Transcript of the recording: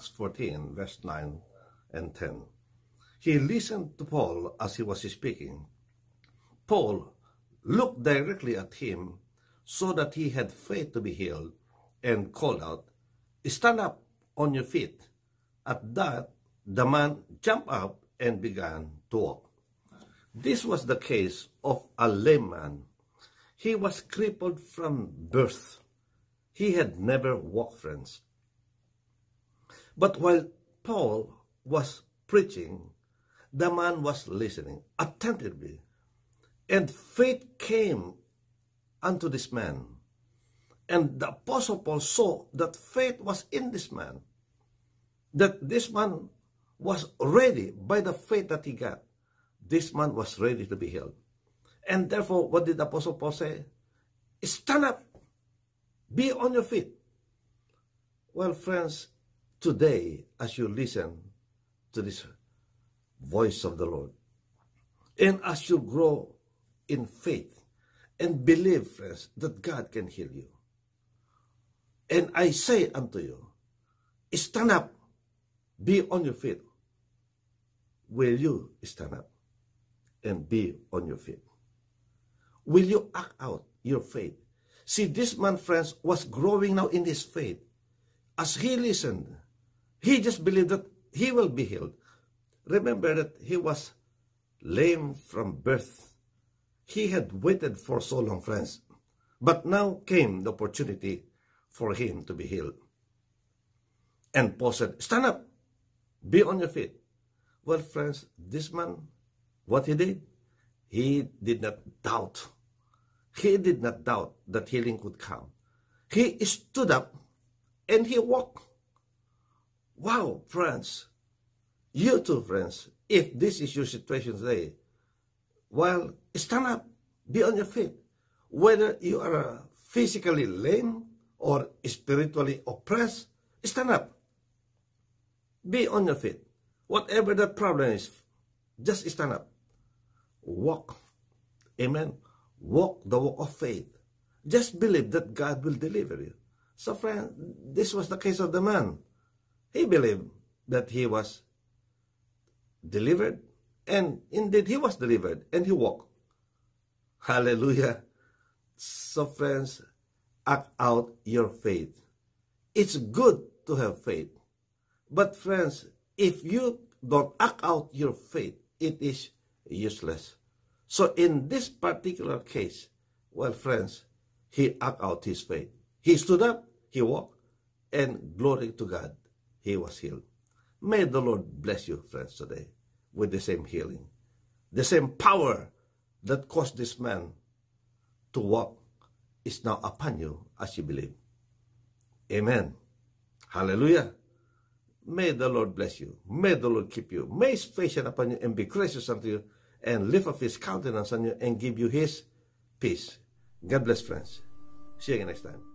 Acts 14, verse 9 and 10. He listened to Paul as he was speaking. Paul looked directly at him so that he had faith to be healed and called out, "Stand up on your feet." At that, the man jumped up and began to walk. This was the case of a lame man. He was crippled from birth. He had never walked, friends. But while Paul was preaching, the man was listening attentively, and faith came unto this man. And the Apostle Paul saw that faith was in this man, that this man was ready by the faith that he got. This man was ready to be healed. And therefore, what did the Apostle Paul say? Stand up. Be on your feet. Well, friends, today, as you listen to this voice of the Lord, and as you grow in faith and believe, friends, that God can heal you, and I say unto you, stand up, be on your feet. Will you stand up and be on your feet? Will you act out your faith? See, this man, friends, was growing now in his faith. As he listened, he just believed that he will be healed. Remember that he was lame from birth. He had waited for so long, friends. But now came the opportunity for him to be healed. And Paul said, stand up, be on your feet. Well, friends, this man, what he did? He did not doubt. He did not doubt that healing could come. He stood up and he walked. Wow, friends. You too, friends, if this is your situation today, well, stand up, be on your feet. Whether you are physically lame or spiritually oppressed, stand up. Be on your feet. Whatever that problem is, just stand up. Walk. Amen. Walk the walk of faith. Just believe that God will deliver you. So, friend, this was the case of the man. He believed that he was delivered, and indeed he was delivered, and he walked. Hallelujah. So, friends, act out your faith. It's good to have faith. But, friends, if you don't act out your faith, it is useless. So, in this particular case, well, friends, he acted out his faith. He stood up, he walked, and glory to God, he was healed. May the Lord bless you, friends, today with the same healing. The same power that caused this man to walk is now upon you as you believe. Amen. Hallelujah. May the Lord bless you. May the Lord keep you. May his face shine upon you and be gracious unto you, and lift up his countenance on you and give you his peace. God bless, friends. See you again next time.